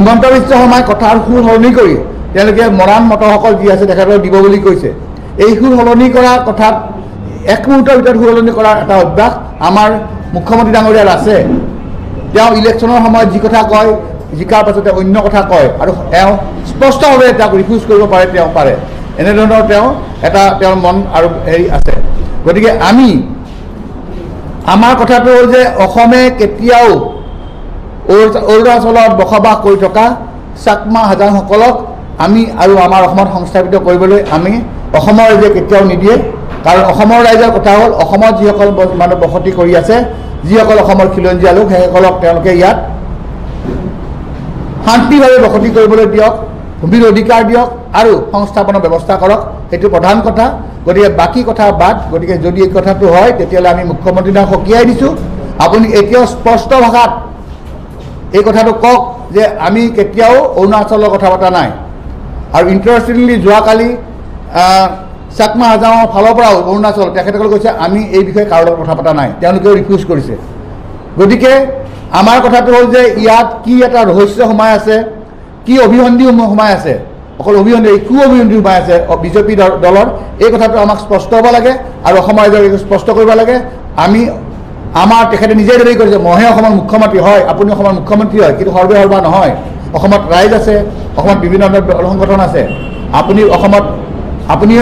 হিমন্ত বিশ্ব শৰ্মাই কথাৰ সুৰ সলনি কৰি তেওঁলোকে মৰাণ মটৰসকল যি আছে তেখেতক দিব বুলি কৈছে। এই সুৰ সলনি কৰা কথাত এক মুহূৰ্তৰ ভিতৰত সুৰ সলনি কৰাৰ এটা অভ্যাস আমাৰ মুখ্যমন্ত্ৰী ডাঙৰীয়াৰ আছে। তেওঁ ইলেকশ্যনৰ সময়ত যি কথা কয়, জিকাৰ পাছতে অন্য কথা কয় আৰু তেওঁ স্পষ্টভাৱে তেওঁক ৰিফিউজ কৰিব পাৰে, তেওঁ পাৰে। এনেধৰণৰ তেওঁৰ মন আৰু হেৰি আছে। গতিকে আমাৰ কথাটো হ'ল যে অসমে কেতিয়াও অৰুণাচলত বসবাস কৰি থকা চাকমা হাজাংসকলক আমি আৰু আমাৰ অসমত সংস্থাপিত কৰিবলৈ আমি অসমৰ ৰাইজে কেতিয়াও নিদিয়ে। কাৰণ অসমৰ ৰাইজৰ কথা হ'ল অসমত যিসকল মানুহ বসতি কৰি আছে, যিসকল অসমৰ খিলঞ্জীয়া লোক, সেইসকলক তেওঁলোকে ইয়াত শান্তিভাৱে বসতি কৰিবলৈ দিয়ক, ভূমিৰ অধিকাৰ দিয়ক আৰু সংস্থাপনৰ ব্যৱস্থা কৰক। সেইটো প্ৰধান কথা। গতিকে বাকী কথা বাদ। গতিকে যদি এই কথাটো হয় তেতিয়াহ'লে আমি মুখ্যমন্ত্ৰীক সকীয়াই দিছোঁ, আপুনি এতিয়াও স্পষ্ট ভাষাত এই কথাটো কওক যে আমি কেতিয়াও অৰুণাচলৰ কথা পতা নাই। আৰু ইণ্টাৰেষ্টিংলি যোৱাকালি চাকমা হাজাঙৰ ফালৰ পৰাও অৰুণাচল তেখেতসকলে কৈছে আমি এই বিষয়ে কাৰো লগত কথা পতা নাই, তেওঁলোকেও ৰিফিউজ কৰিছে। গতিকে আমাৰ কথাটো হ'ল যে ইয়াত কি এটা ৰহস্য সোমাই আছে, কি অভিসন্ধি সোমাই আছে, অকল অভিসন্ধি অভিসন্ধি সোমাই আছে বিজেপি দলৰ, এই কথাটো আমাক স্পষ্ট হ'ব লাগে আৰু অসমৰ ৰাইজক স্পষ্ট কৰিব লাগে। আমাৰ তেখেতে নিজে দাবী কৰিছে মইহে অসমৰ মুখ্যমন্ত্ৰী, হয় আপুনি অসমৰ মুখ্যমন্ত্ৰী হয়, কিন্তু সৰ্বা নহয়। অসমত ৰাইজ আছে, অসমত বিভিন্ন দল সংগঠন আছে। আপুনিও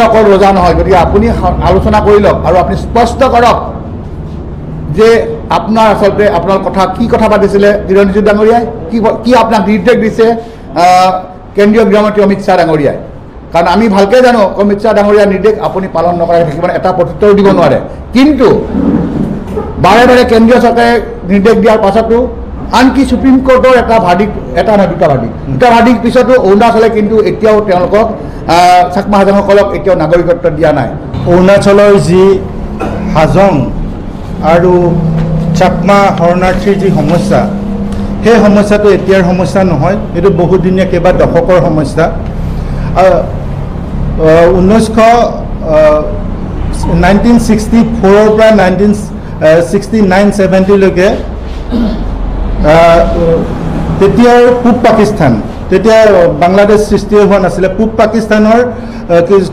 অকল ৰজা নহয়। গতিকে আপুনি আলোচনা কৰি লওক আৰু আপুনি স্পষ্ট কৰক যে আপোনাৰ আচলতে আপোনাৰ কি কথা পাতিছিলে কিৰণ ৰিজিজু ডাঙৰীয়াই, কি আপোনাক নিৰ্দেশ দিছে কেন্দ্ৰীয় গৃহমন্ত্ৰী অমিত শ্বাহ ডাঙৰীয়াই। কাৰণ আমি ভালকৈ জানো অমিত শ্বাহ ডাঙৰীয়াৰ নিৰ্দেশ আপুনি পালন নকৰাকৈ থাকিব, এটা প্ৰত্যুত্তৰ দিব নোৱাৰে। কিন্তু বাৰে বাৰে কেন্দ্ৰীয় চৰকাৰে নিৰ্দেশ দিয়াৰ পাছতো আনকি সুপ্ৰিম কোৰ্টৰ দুটা ভাৰ্ডিক্ট পিছতো অৰুণাচলে কিন্তু এতিয়াও তেওঁলোকক চাকমা হাজংসকলক এতিয়াও নাগৰিকত্ব দিয়া নাই। অৰুণাচলৰ যি হাজং আৰু চাকমা শৰণাৰ্থীৰ যি সমস্যা, সেই সমস্যাটো এতিয়াৰ সমস্যা নহয়, এইটো বহুদিনীয়া কেইবা দশকৰ সমস্যা। 1964 পৰা 1969-70লৈকে তেতিয়াৰ পূব পাকিস্তান, তেতিয়া বাংলাদেশ সৃষ্টি হোৱা নাছিলে, পূব পাকিস্তানৰ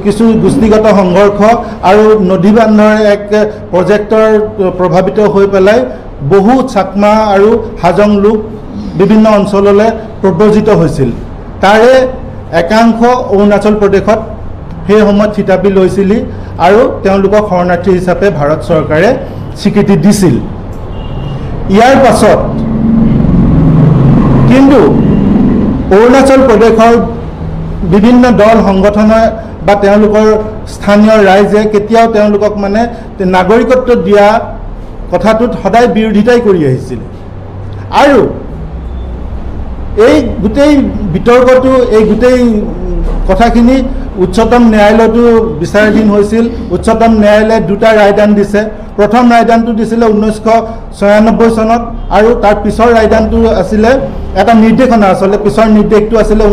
কিছু গোষ্ঠীগত সংঘৰ্ষ আৰু নদী বান্ধৰ এক প্ৰজেক্টৰ প্ৰভাৱিত হৈ পেলাই বহু চাকমা আৰু হাজং লোক বিভিন্ন অঞ্চললৈ প্ৰব্ৰজিত হৈছিল। তাৰে একাংশ অৰুণাচল প্ৰদেশত সেই সময়ত থিতাপি লৈছিল আৰু তেওঁলোকক শৰণাৰ্থী হিচাপে ভাৰত চৰকাৰে স্বীকৃতি দিছিল। ইয়াৰ পাছত কিন্তু অৰুণাচল প্ৰদেশৰ বিভিন্ন দল সংগঠনে বা তেওঁলোকৰ স্থানীয় ৰাইজে কেতিয়াও তেওঁলোকক নাগৰিকত্ব দিয়া কথাটোত সদায় বিৰোধিতাই কৰি আহিছিল। আৰু এই গোটেই বিতৰ্কটো, এই গোটেই কথাখিনি উচ্চতম ন্যায়ালয়তো বিচাৰাধীন হৈছিল। উচ্চতম ন্যায়ালয়ে দুটা ৰায়দান দিছে। প্ৰথম ৰায়দানটো দিছিলে 1996 চনত আৰু তাৰ পিছৰ ৰায়দানটো আছিলে এটা নিৰ্দেশনা, আচলতে পিছৰ নিৰ্দেশটো আছিলে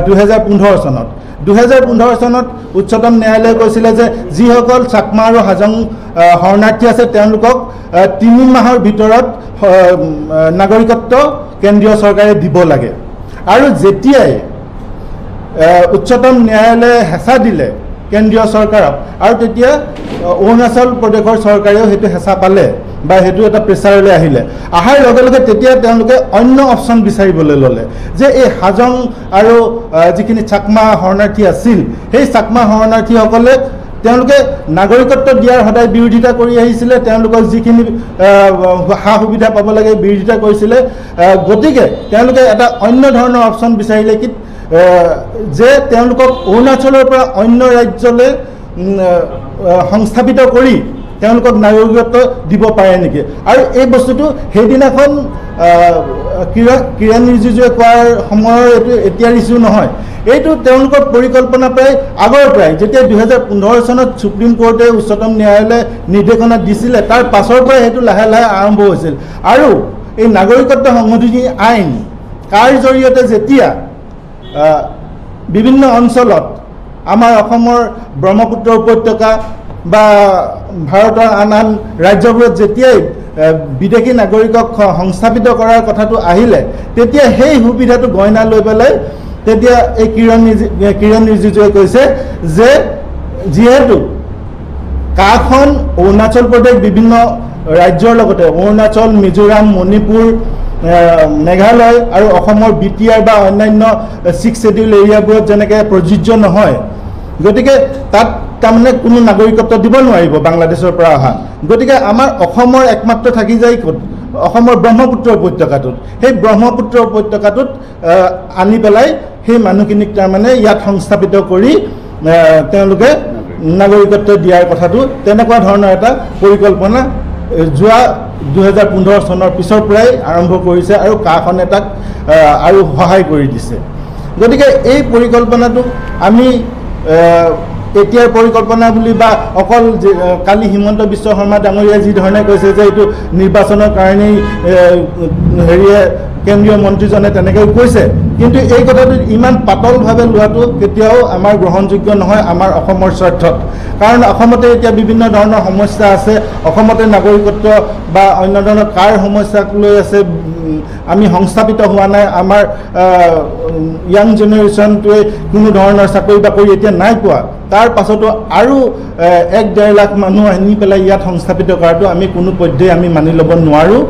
2015 চনত। 2015 চনত উচ্চতম ন্যায়ালয়ে কৈছিলে যে যিসকল চাকমা আৰু হাজং শৰণাৰ্থী আছে তেওঁলোকক 3 মাহৰ ভিতৰত নাগৰিকত্ব কেন্দ্ৰীয় চৰকাৰে দিব লাগে। আৰু যেতিয়াই উচ্চতম ন্যায়ালয়ে হেঁচা দিলে কেন্দ্ৰীয় চৰকাৰক আৰু তেতিয়া অৰুণাচল প্ৰদেশৰ চৰকাৰেও সেইটো হেঁচা পালে বা সেইটো এটা প্ৰেছাৰলৈ আহিলে। অহাৰ লগে লগে তেতিয়া তেওঁলোকে অন্য অপশ্যন বিচাৰিবলৈ ল'লে যে এই হাজং আৰু যিখিনি চাকমা শৰণাৰ্থী আছিল, সেই চাকমা শৰণাৰ্থীসকলে তেওঁলোকে নাগৰিকত্ব দিয়াৰ সদায় বিৰোধিতা কৰি আহিছিলে, তেওঁলোকক যিখিনি সা সুবিধা পাব লাগে বিৰোধিতা কৰিছিলে। গতিকে তেওঁলোকে এটা অন্য ধৰণৰ অপশ্যন বিচাৰিলে কি যে তেওঁলোকক অৰুণাচলৰ পৰা অন্য ৰাজ্যলৈ সংস্থাপিত কৰি তেওঁলোকক নাগৰিকত্ব দিব পাৰে নেকি। আৰু এই বস্তুটো সেইদিনাখন কিৰণ ৰিজিজুৱে কোৱাৰ সময়ৰ এইটো এতিয়াৰ ইছ্যু নহয়, এইটো তেওঁলোকৰ পৰিকল্পনা প্ৰায় আগৰ পৰাই, যেতিয়া 2015 চনত সুপ্ৰিম কোৰ্টে উচ্চতম ন্যায়ালয়ে নিৰ্দেশনা দিছিলে তাৰ পাছৰ পৰাই সেইটো লাহে লাহে আৰম্ভ হৈছিল। আৰু এই নাগৰিকত্ব সংশোধনী আইন কাৰ জৰিয়তে যেতিয়া বিভিন্ন অঞ্চলত আমাৰ অসমৰ ব্ৰহ্মপুত্ৰ উপত্যকা বা ভাৰতৰ আন আন ৰাজ্যবোৰত যেতিয়াই বিদেশী নাগৰিকক সংস্থাপিত কৰাৰ কথাটো আহিলে তেতিয়া সেই সুবিধাটো গইনা লৈ পেলাই তেতিয়া এই কিৰণ ৰিজিজুৱে কৈছে যে যিহেতু কাখন অৰুণাচল প্ৰদেশ বিভিন্ন ৰাজ্যৰ লগতে অৰুণাচল মিজোৰাম মণিপুৰ মেঘালয় আৰু অসমৰ BTR বা অন্যান্য 6 শেডিউল এৰিয়াবোৰত যেনেকৈ প্ৰযোজ্য নহয় গতিকে তাত তাৰমানে কোনো নাগৰিকত্ব দিব নোৱাৰিব বাংলাদেশৰ পৰা অহা গতিকে আমাৰ অসমৰ একমাত্ৰ থাকি যায় ক'ত অসমৰ ব্ৰহ্মপুত্ৰ উপত্যকাটোত সেই ব্ৰহ্মপুত্ৰ উপত্যকাটোত আনি পেলাই সেই মানুহখিনিক তাৰমানে ইয়াত সংস্থাপিত কৰি তেওঁলোকে নাগৰিকত্ব দিয়াৰ কথাটো তেনেকুৱা ধৰণৰ এটা পৰিকল্পনা যোৱা 2015 চনৰ পিছৰ পৰাই আৰম্ভ কৰিছে আৰু কাখনে তাক আৰু সহায় কৰি দিছে গতিকে এই পৰিকল্পনাটো আমি এতিয়াৰ পৰিকল্পনা বুলি বা অকল কালি হিমন্ত বিশ্ব শৰ্মা ডাঙৰীয়াই যি ধৰণে কৈছে যে এইটো নিৰ্বাচনৰ কাৰণেই হেৰিয়ে কেন্দ্ৰীয় মন্ত্ৰীজনে তেনেকৈ কৈছে কিন্তু এই কথাটো ইমান পাতলভাৱে লোৱাটো কেতিয়াও আমাৰ গ্ৰহণযোগ্য নহয় আমাৰ অসমৰ স্বাৰ্থত কাৰণ অসমতে এতিয়া বিভিন্ন ধৰণৰ সমস্যা আছে অসমতে নাগৰিকত্ব বা অন্য ধৰণৰ কাৰ সমস্যাক লৈ আছে আমি সংস্থাপিত হোৱা নাই আমাৰ ইয়াং জেনেৰেশ্যনটোৱে কোনো ধৰণৰ চাকৰি বাকৰি এতিয়া নাই পোৱা তাৰ পাছতো আৰু 1-1.5 লাখ মানুহ আনি পেলাই ইয়াত সংস্থাপিত কৰাটো আমি কোনো পধ্যেই আমি মানি ল'ব নোৱাৰোঁ